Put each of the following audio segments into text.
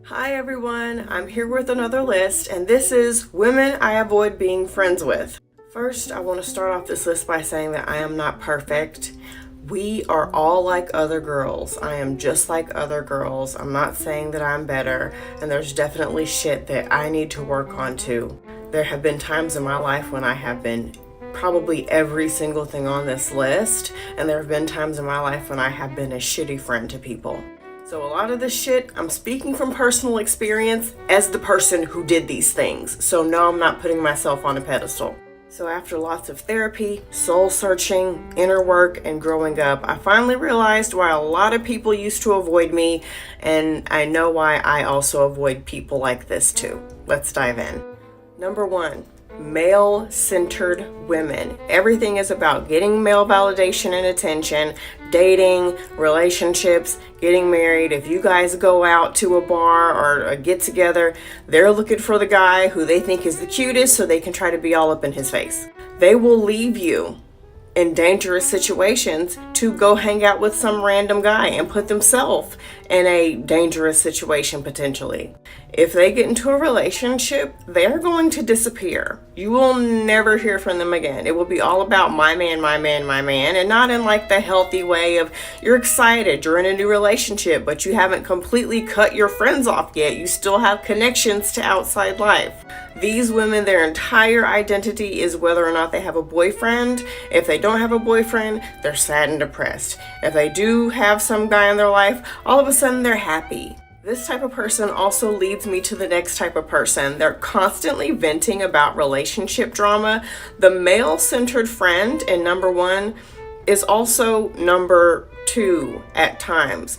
Hi everyone, I'm here with another list, and this is women I avoid being friends with. First, I want to start off this list by saying that I am not perfect. We are all like other girls. I am just like other girls. I'm not saying that I'm better, and there's definitely shit that I need to work on too. There have been times in my life when I have been probably every single thing on this list, and there have been times in my life when I have been a shitty friend to people. So a lot of this shit, I'm speaking from personal experience as the person who did these things. So no, I'm not putting myself on a pedestal. So after lots of therapy, soul searching, inner work, and growing up, I finally realized why a lot of people used to avoid me, and I know why I also avoid people like this too. Let's dive in. Number one, male-centered women. Everything is about getting male validation and attention, dating, relationships, getting married. If you guys go out to a bar or a get together, they're looking for the guy who they think is the cutest so they can try to be all up in his face. They will leave you in dangerous situations to go hang out with some random guy and put themselves in a dangerous situation potentially. If they get into a relationship, they're going to disappear. You will never hear from them again. It will be all about my man, my man, my man, and not in like the healthy way of you're excited, you're in a new relationship, but you haven't completely cut your friends off yet. You still have connections to outside life. These women, their entire identity is whether or not they have a boyfriend. If they don't have a boyfriend, they're sad and depressed. If they do have some guy in their life, all of a sudden they're happy. This type of person also leads me to the next type of person. They're constantly venting about relationship drama. The male-centered friend in number one is also number two at times.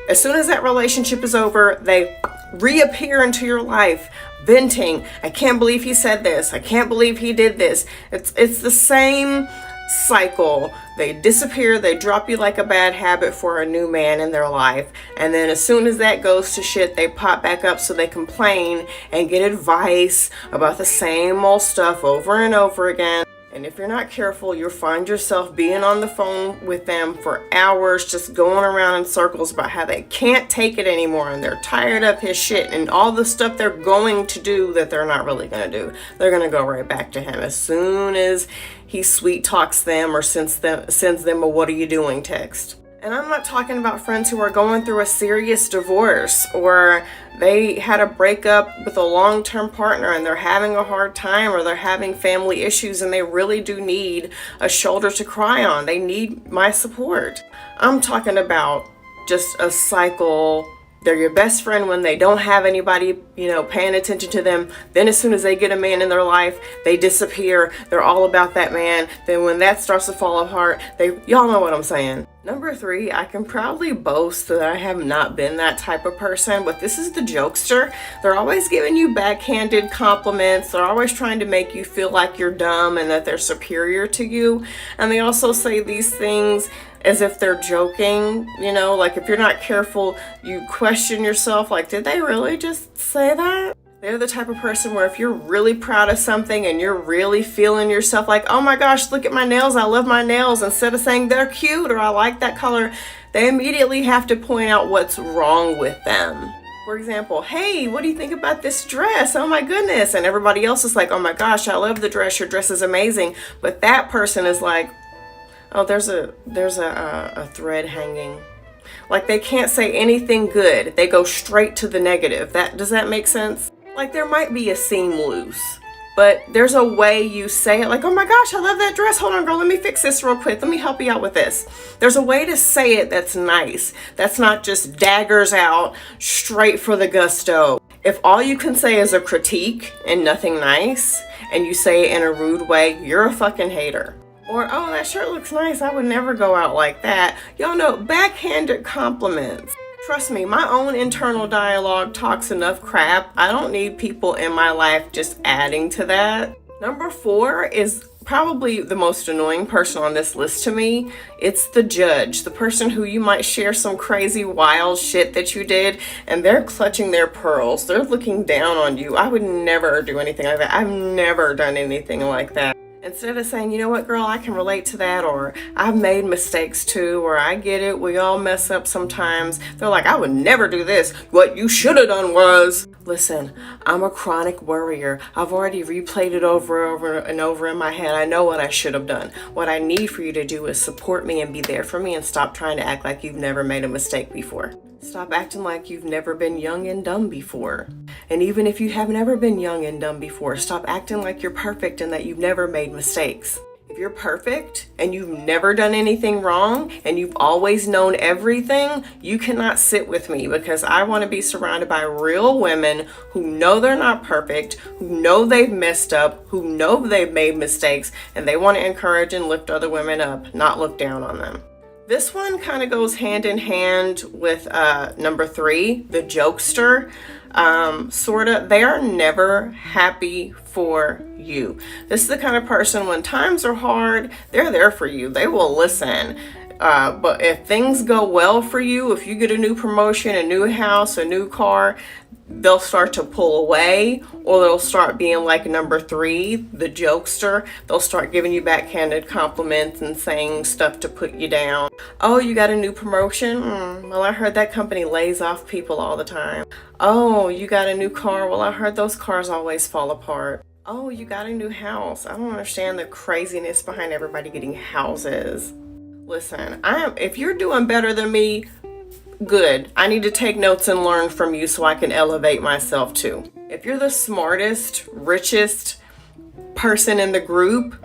As soon as that relationship is over, they reappear into your life venting. I can't believe he said this. I can't believe he did this. It's the same cycle. They disappear, they drop you like a bad habit for a new man in their life, and then as soon as that goes to shit, they pop back up so they complain and get advice about the same old stuff over and over again. And if you're not careful, you'll find yourself being on the phone with them for hours, just going around in circles about how they can't take it anymore and they're tired of his shit and all the stuff they're going to do that they're not really going to do. They're going to go right back to him as soon as he sweet talks them or sends them a "what are you doing" text. And I'm not talking about friends who are going through a serious divorce or they had a breakup with a long-term partner and they're having a hard time or they're having family issues and they really do need a shoulder to cry on. They need my support. I'm talking about just a cycle. They're your best friend when they don't have anybody, paying attention to them. Then as soon as they get a man in their life, they disappear. They're all about that man. Then when that starts to fall apart, y'all know what I'm saying. Number three, I can proudly boast that I have not been that type of person, but this is the jokester. They're always giving you backhanded compliments. They're always trying to make you feel like you're dumb and that they're superior to you. And they also say these things as if they're joking, like if you're not careful, you question yourself, like, did they really just say that? They're the type of person where if you're really proud of something and you're really feeling yourself like, oh my gosh, look at my nails, I love my nails, instead of saying they're cute or I like that color, they immediately have to point out what's wrong with them. For example, hey, what do you think about this dress? Oh my goodness. And everybody else is like, oh my gosh, I love the dress, your dress is amazing. But that person is like, oh, there's a thread hanging. Like they can't say anything good. They go straight to the negative. Does that make sense? Like there might be a seam loose, but there's a way you say it, like, oh my gosh, I love that dress. Hold on, girl, let me fix this real quick. Let me help you out with this. There's a way to say it that's nice. That's not just daggers out straight for the gusto. If all you can say is a critique and nothing nice, and you say it in a rude way, you're a fucking hater. Or, oh, that shirt looks nice. I would never go out like that. Y'all know, backhanded compliments. Trust me, my own internal dialogue talks enough crap. I don't need people in my life just adding to that. Number four is probably the most annoying person on this list to me. It's the judge, the person who you might share some crazy wild shit that you did and they're clutching their pearls. They're looking down on you. I would never do anything like that. I've never done anything like that. Instead of saying, you know what, girl, I can relate to that, or I've made mistakes too, or I get it, we all mess up sometimes. They're like, I would never do this. What you should have done was. Listen, I'm a chronic worrier. I've already replayed it over and over in my head. I know what I should have done. What I need for you to do is support me and be there for me, and stop trying to act like you've never made a mistake before. Stop acting like you've never been young and dumb before. And even if you have never been young and dumb before, stop acting like you're perfect and that you've never made mistakes. If you're perfect and you've never done anything wrong and you've always known everything, you cannot sit with me, because I want to be surrounded by real women who know they're not perfect, who know they've messed up, who know they've made mistakes, and they want to encourage and lift other women up, not look down on them. This one kind of goes hand in hand with number 3, the jokester. They are never happy for you. This is the kind of person, when times are hard, they're there for you. They will listen. But if things go well for you, if you get a new promotion, a new house, a new car, they'll start to pull away, or they'll start being like number 3, the jokester. They'll start giving you backhanded compliments and saying stuff to put you down. Oh, you got a new promotion? Well, I heard that company lays off people all the time. Oh, you got a new car? Well, I heard those cars always fall apart. Oh, you got a new house. I don't understand the craziness behind everybody getting houses. Listen, if you're doing better than me, good. I need to take notes and learn from you so I can elevate myself too. If you're the smartest, richest person in the group,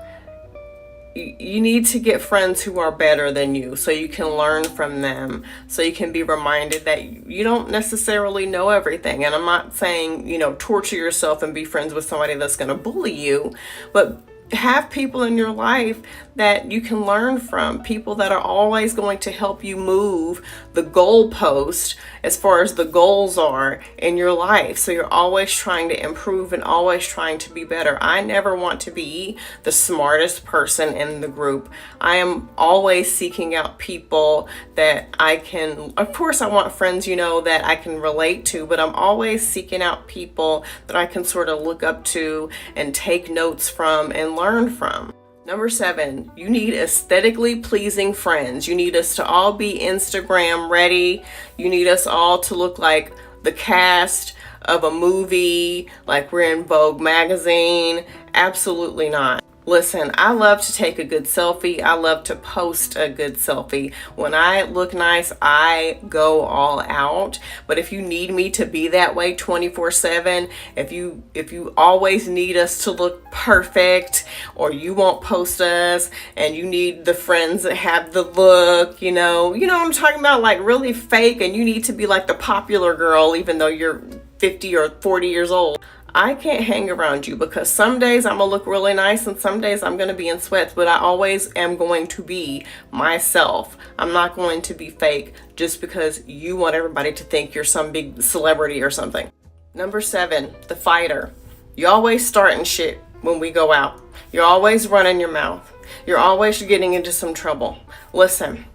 you need to get friends who are better than you so you can learn from them, so you can be reminded that you don't necessarily know everything. And I'm not saying, torture yourself and be friends with somebody that's going to bully you, but have people in your life that you can learn from, people that are always going to help you move the goalpost as far as the goals are in your life. So you're always trying to improve and always trying to be better. I never want to be the smartest person in the group. I am always seeking out people that I can, of course I want friends, that I can relate to, but I'm always seeking out people that I can sort of look up to and take notes from and learn from. Number 7, you need aesthetically pleasing friends. You need us to all be Instagram ready. You need us all to look like the cast of a movie, like we're in Vogue magazine. Absolutely not. Listen, I love to take a good selfie. I love to post a good selfie. When I look nice, I go all out. But if you need me to be that way 24/7, if you always need us to look perfect, or you won't post us, and you need the friends that have the look, you know what I'm talking about, like really fake, and you need to be like the popular girl even though you're 50 or 40 years old, I can't hang around you, because some days I'm gonna look really nice and some days I'm gonna be in sweats, but I always am going to be myself. I'm not going to be fake just because you want everybody to think you're some big celebrity or something. Number 7, the fighter. You always starting shit when we go out. You're always running your mouth. You're always getting into some trouble. Listen,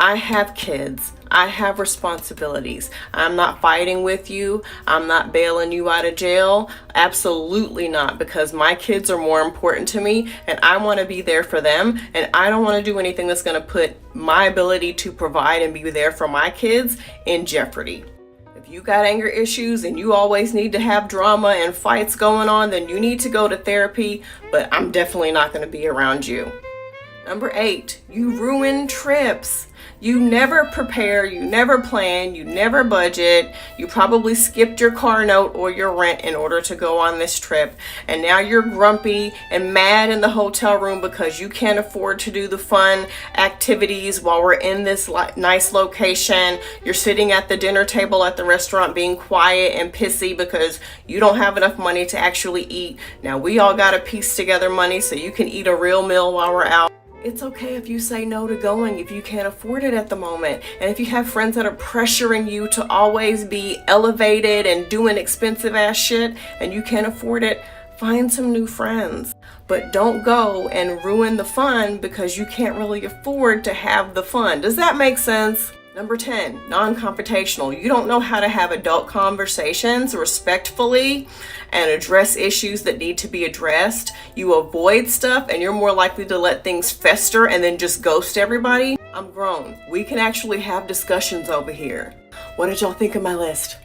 I have kids. I have responsibilities. I'm not fighting with you. I'm not bailing you out of jail. Absolutely not, because my kids are more important to me and I want to be there for them, and I don't want to do anything that's going to put my ability to provide and be there for my kids in jeopardy. If you got anger issues and you always need to have drama and fights going on, then you need to go to therapy, but I'm definitely not going to be around you. Number 8, you ruin trips. You never prepare, you never plan, you never budget. You probably skipped your car note or your rent in order to go on this trip. And now you're grumpy and mad in the hotel room because you can't afford to do the fun activities while we're in this nice location. You're sitting at the dinner table at the restaurant being quiet and pissy because you don't have enough money to actually eat. Now we all got to piece together money so you can eat a real meal while we're out. It's okay if you say no to going if you can't afford it at the moment. And if you have friends that are pressuring you to always be elevated and doing expensive ass shit and you can't afford it, find some new friends. But don't go and ruin the fun because you can't really afford to have the fun. Does that make sense? Number 10, non-confrontational. You don't know how to have adult conversations respectfully and address issues that need to be addressed. You avoid stuff and you're more likely to let things fester and then just ghost everybody. I'm grown. We can actually have discussions over here. What did y'all think of my list?